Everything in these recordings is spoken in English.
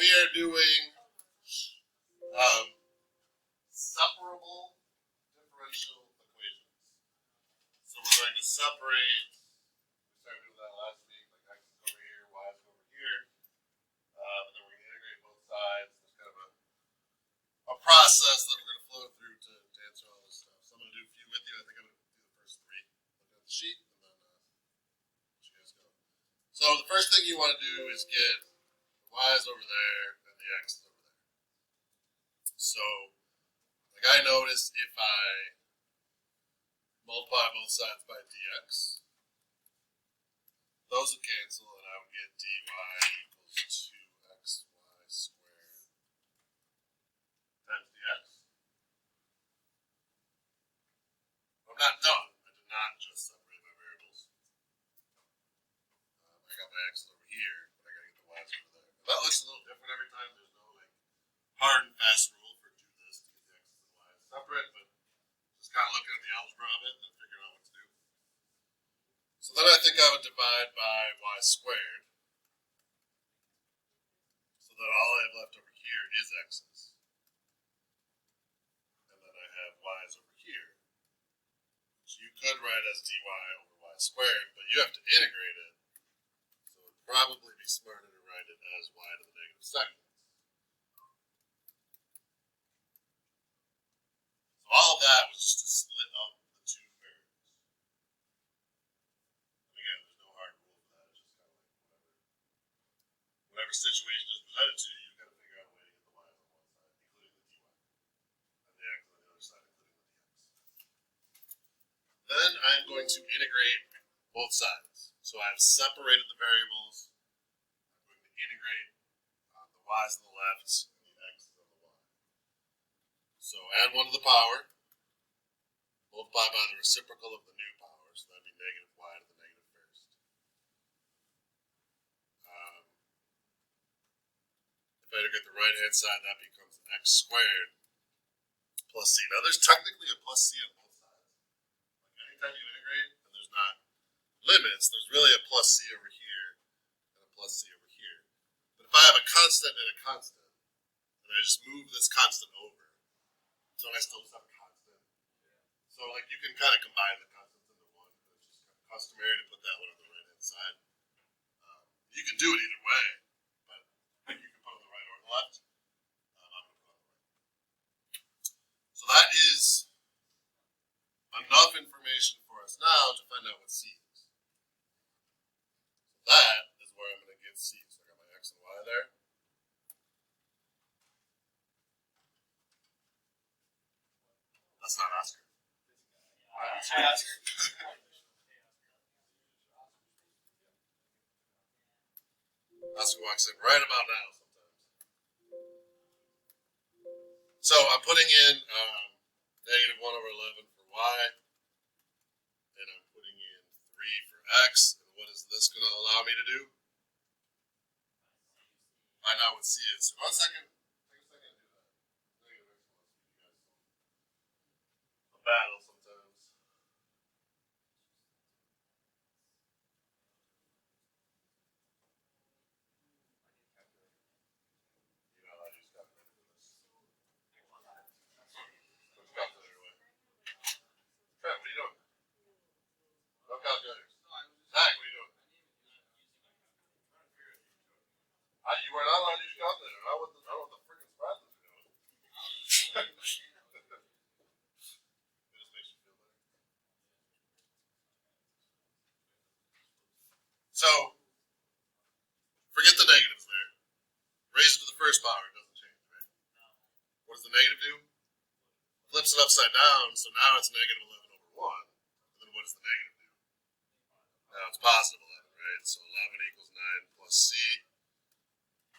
we are doing separable differential equations. So we're going to separate. We started doing that last week. Like x is over here, y is over here, and then we're going to integrate both sides. There's kind of a process that we're going to flow through to answer all this stuff. So I'm going to do a few with you. I think I'm going to do the first three. Look at the sheet, and then let you guys go. So the first thing you want to do is get y is over there and the x is over there. So, like I noticed, if I multiply both sides by dx, those would cancel, and I would get dy equals 2xy squared times dx. I'm not done. I did not just separate my variables. I got my x over here, but I got to get the y's over there. That looks a little different every time. There's no like hard and fast rule for do this to get the x's and y's separate, but just kind of looking at the algebra of it and figuring out what to do. So then I think I would divide by y squared, so that all I have left over here is x's. And then I have y's over here, which you could write as dy over y squared, but you have to integrate it. So it would probably be smarter to write it as y to the negative second. So all of that was just to split up the two variables. And again, there's no hard rule for that. It's just kind of like whatever situation is presented to you, you've got to figure out a way to get the y's on one side, including the dy, and the x on the other side, including the dx. Then I'm going to integrate both sides. So I've separated the variables. I'm going to integrate the y's on the left and the x's on the y. So add 1 to the power, multiply by the reciprocal of the new power, so that'd be negative y to the negative first. If I integrate the right-hand side, that becomes x squared plus c. Now there's technically a plus c on both sides. Like anytime you integrate and there's not limits, there's really a plus c over here and a plus c over here. But if I have a constant and a constant, and I just move this constant over, so I still just have a constant. So like you can kind of combine the constants into one. It's just kind of customary to put that one on the right-hand side. You can do it either way, but you can put it on the right or the left. I'm going to put it on the right. So that is enough information for us now to find out what c is. So that is where I'm going to get c. So I got my x and y there. That's not Oscar. Oscar walks in right about now sometimes. So I'm putting in negative 1 over 11 for y, and I'm putting in 3 for x, and what is this going to allow me to do? Find out what c is. So 1 second. Take a second to do that. Negative x plus you guys. A battle sometimes. You know how to use calculator for this. Put your calculator away. Trent, what are you doing? No calculators. Zach, what are you doing? You were not allowed to use your calculator. I don't know what the freaking Spartans are doing. It just makes you feel better. So, forget the negatives there. Raise it to the first power. It doesn't change, right? What does the negative do? Flips it upside down, so now it's negative 11 over 1. And then what does the negative do? Now it's positive 11, right? So 11 equals 9 plus c.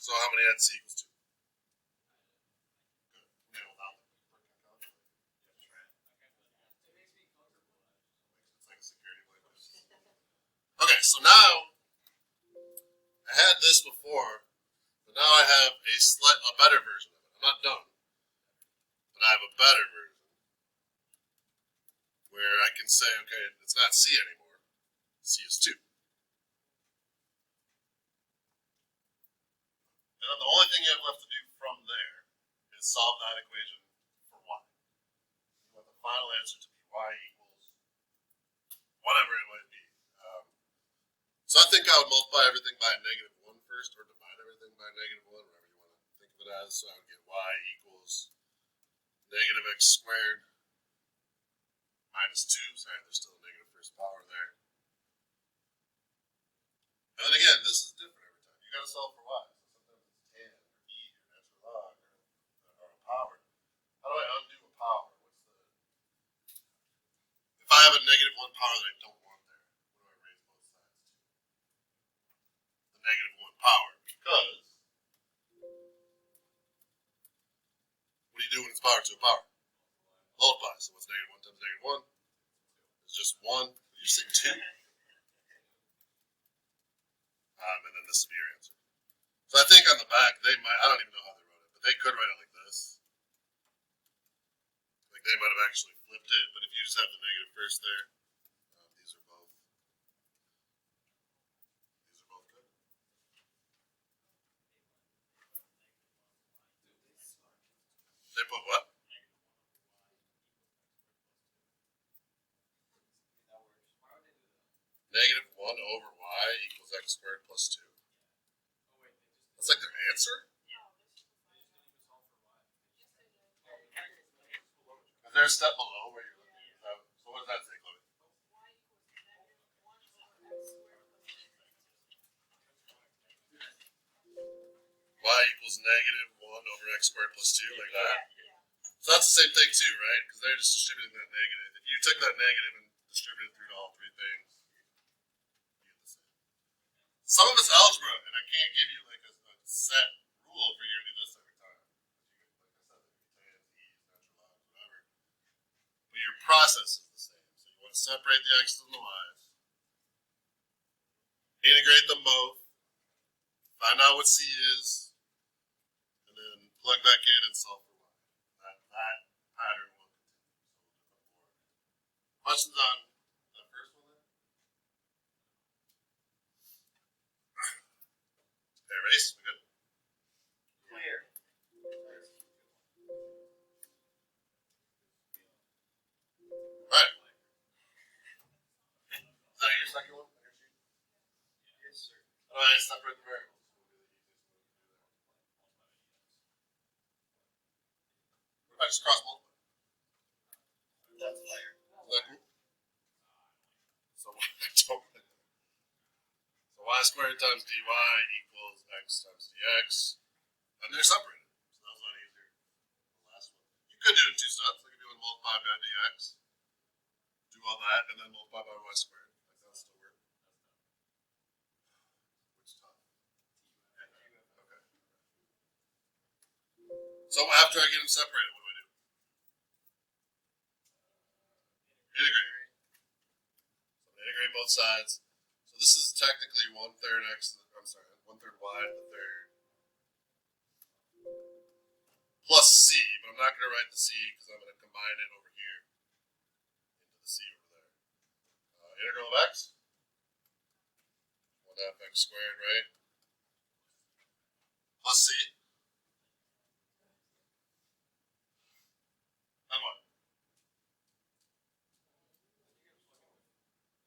So how many at c equals 2? Good. Yeah, without the freaking calculator. It's like a security blanket. Okay, so now I had this before, but now I have a better version of it. I'm not done, but I have a better version where I can say, okay, it's not c anymore. C is 2. And then the only thing you have left to do from there is solve that equation for y. You want the final answer to be y equals whatever it might be. So I think I would multiply everything by -1 first, or divide everything by -1, whatever you want to think of it as. So I would get y equals -x squared minus 2. Sorry, there's still a negative first power there. And then again, this is different every time. You got to solve for y. So sometimes it's tan or e or natural log or a power. How do I undo a power? If I have a -1 power that I don't want there, what do I raise both sides to? The -1 power. Because what do you do when it's power to a power? Multiply. So what's -1 times -1? It's just 1. You say 2. And then this would be your answer. So I think on the back, they might, I don't even know how they wrote it, but they could write it like this. Like they might have actually flipped it, but if you just have the negative first there, these are both good. They put what? -1 over y equals x squared plus 2. That's like their answer? Is there a step below where you're looking at that? So what does that say, Chloe? Y equals -1 over x squared plus 2, like that? So that's the same thing too, right? Because they're just distributing that negative. If you took that negative and distributed it through to all three things, you get the same. Some of it's algebra, and I can't give you like a set rule for you to do this every time. Like I said, tans, e's, natural logs, whatever. But your process is the same. So you want to separate the x's and the y's, integrate them both, find out what c is, and then plug back in and solve for y. That pattern will continue. Questions on the first one then? Okay, race, we good? Clear. Alright. Is that your second one? Yes, sir. How do I separate the variables? What if I just cross multiply? That's fire. Is that cool? So y squared times dy equals x times dx. And they're separated. So that was a lot easier. The last one. You could do it in 2 steps. Like if you want to multiply by dx, do all that, and then multiply by y squared. Like that'll still work. Which top? Okay. So after I get them separated, what do I do? Integrate. So I'm integrate both sides. So this is technically 1/3 x. I'm sorry, 1/3 y to the third plus c, but I'm not going to write the c because I'm going to combine it over here into the c over there. Integral of x, 1/2 x squared, right? Plus c. And what?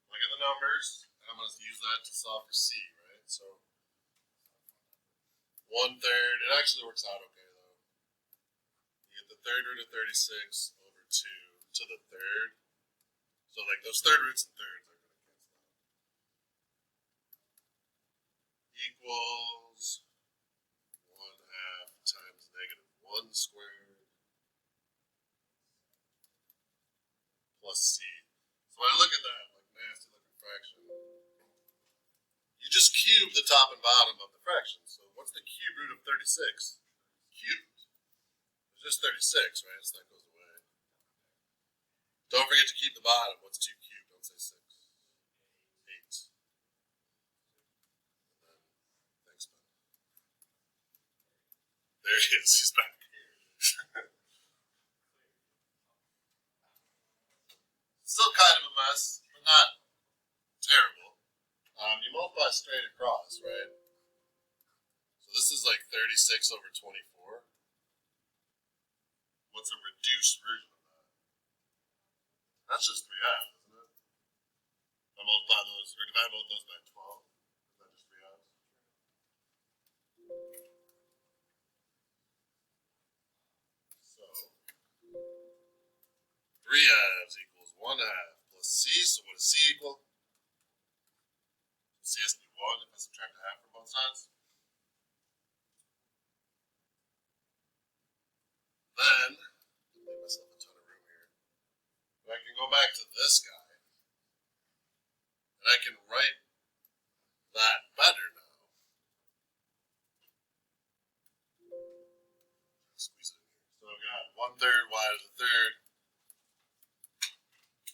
Look at the numbers, and I'm going to use that to solve for c, right? So 1/3, it actually works out okay though. You get the third root of 36 over 2 to the third. So like those third roots and thirds are going to cancel out. Equals 1/2 times -1 squared plus c. So when I look at that, like nasty looking fraction, you just cube the top and bottom of the fraction. So what's the cube root of 36? Cubed. It's just 36, right? So that goes away. Don't forget to keep the bottom. What's 2 cubed? Don't say 6. 8. And then, thanks, Ben. There he is. He's back. Still kind of a mess, but not terrible. You multiply straight across, right? So this is like 36 over 24. What's a reduced version of that? That's just 3 halves, isn't it? I multiply those, or divide both those by 12. Is that just 3 halves? So 3 halves equals 1 half plus c. So what does c equal? C has to be 1 if I subtract a half from both sides. Then, leave myself a ton of room here. But I can go back to this guy, and I can write that better now. Squeeze it in here. So I've got 1/3 y to the third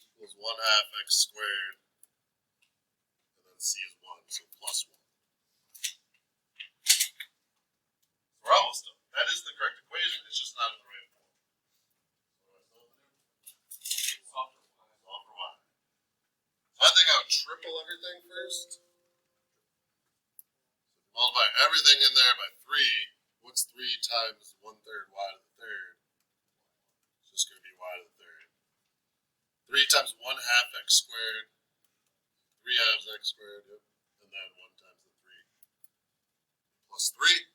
equals 1 half x squared, and then c is 1, so plus 1. So we're almost done. That is the correct equation, it's just not in the right form. So what do I still have to do? Solve for y. So I think I would triple everything first. Multiply everything in there by 3. What's 3 times 1/3 y to the third? It's just going to be y to the third. 3 times 1 half x squared. 3 halves x squared, yep. And then 1 times the 3. Plus 3.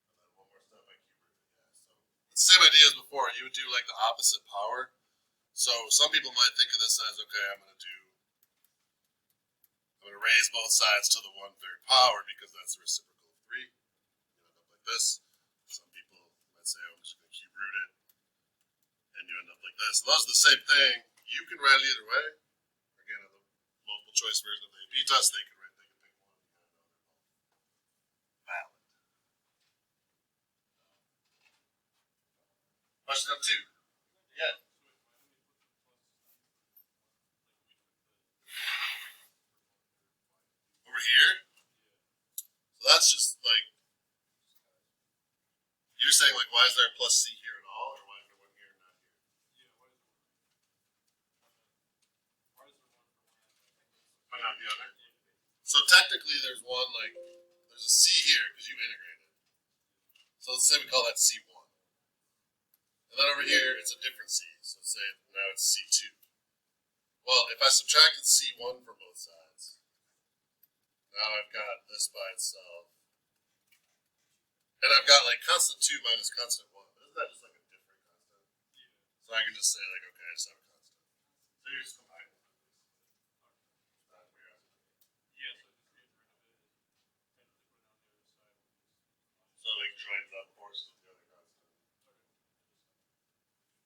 And then one more step I cube root it. Yeah, so the same idea as before. You would do like the opposite power. So some people might think of this as, okay, I'm going to raise both sides to the 1/3 power because that's the reciprocal of 3. You end up like this. Some people might say, I'm just going to cube root it. And you end up like this. And those are the same thing. You can write it either way. Again, in the multiple choice version of the AP test, they can pick one. Valid. Question number 2. Yeah. Over here. So that's just like, you're saying like, why is there a plus c here at all, or why is there one here and not here? Why not the other? So technically, there's one like, there's a c here because you integrated. So let's say we call that c1. And then over here, it's a different c. So let's say now it's c2. Well, if I subtracted c1 from both sides, now I've got this by itself. And I've got like constant 2 minus constant 1. Isn't that just like a different constant? So I can just say like, okay, I just have a constant. So you're just combining. So like joins up forces with the other constant.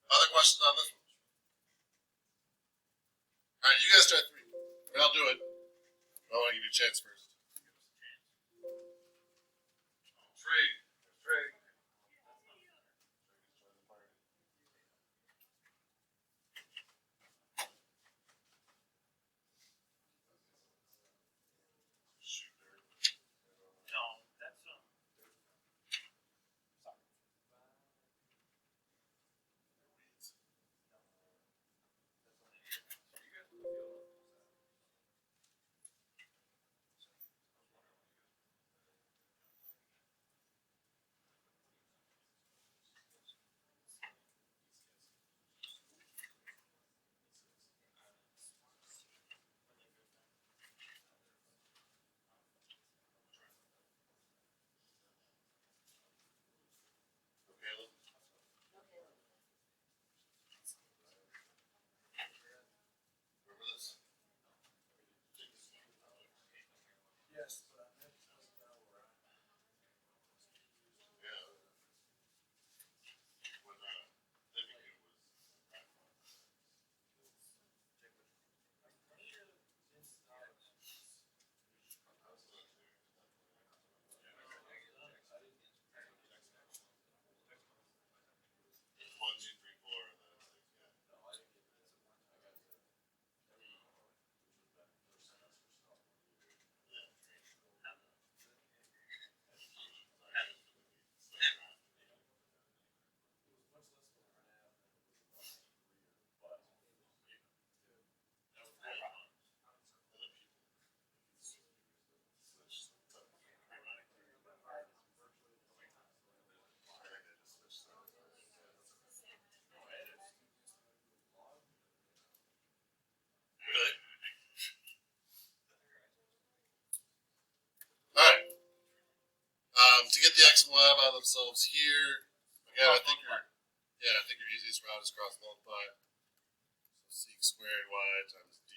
Other questions on this one? Alright, you guys try 3. I mean, I'll do it. I want to give you a chance first. Trig. Trig. No, that's the x and y by themselves here. Again, I think your easiest route is cross multiply. So sec squared y times dy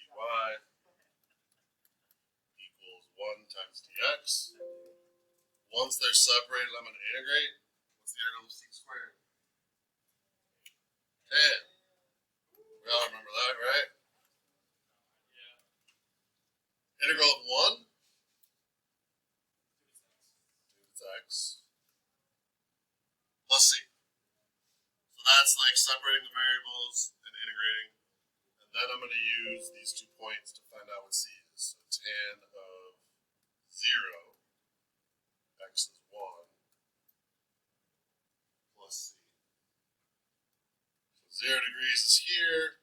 equals 1 times dx. Once they're separated, I'm going to integrate. What's the integral of sec squared? 10. We all remember that, right? Integral of 1 is x plus c. So that's like separating the variables and integrating. And then I'm going to use these 2 points to find out what c is. So tan of 0, x is 1, plus c. So 0 degrees is here.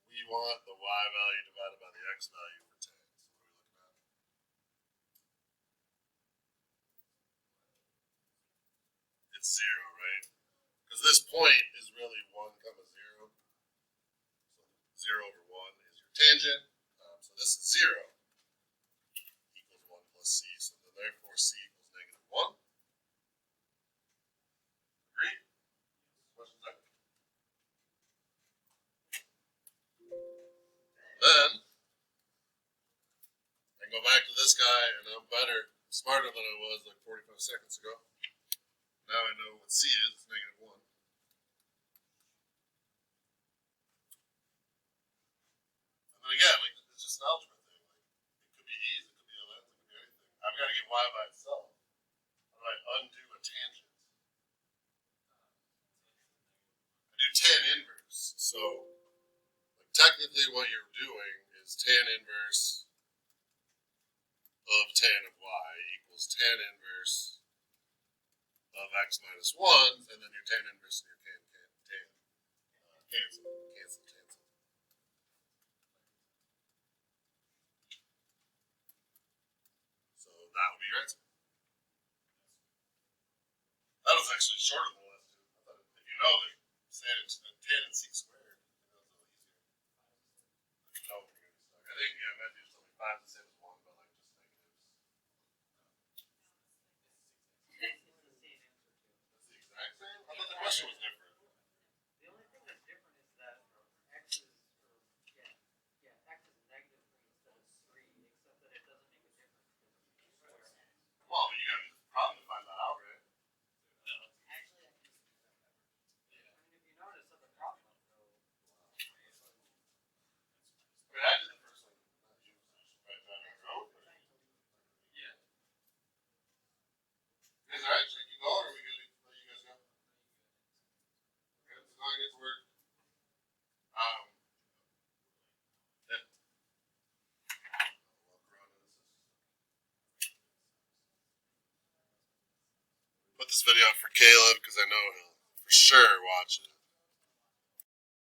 We want the y value divided by the x value for tan. So what are we looking at? It's 0, right? Because this point is really 1 comma 0. So 0 over 1 is your tangent. So this is 0 equals 1 plus c. So then therefore c equals negative 1. Agree? Questions there? Then I go back to this guy and I'm smarter than I was like 45 seconds ago. Now I know what c is, it's negative 1. And then again, like, it's just an algebra thing. Like, it could be e's, it could be a length, it could be anything. I've got to get y by itself. How do I undo a tangent? I do tan inverse. So, like, technically what you're doing is tan inverse of tan of y equals tan inverse of x minus 1, and then your tan inverse and your cancel. So that would be your answer. That was actually shorter than the last two. I thought if you know that tan and sec squared, it's a little easier. No, you're gonna be stuck. I think Matthew's told me 5 is the same as 1, but like just negatives. That's the exact same? I thought the question was different. The only thing that's different is that x is, x is negative 3 instead of 3, except that it doesn't make a difference because it's square. Well, but you got a problem to find that out, right? Actually, I mean, if you notice that the problem, though, I mean, I did the first one. Not you. Right down on your own. yeah. Is that right? Should we keep going, or are we gonna let you guys go? Okay, so now I get to work. Yeah. Walk around in this. Put this video up for Caleb because I know he'll for sure watch it.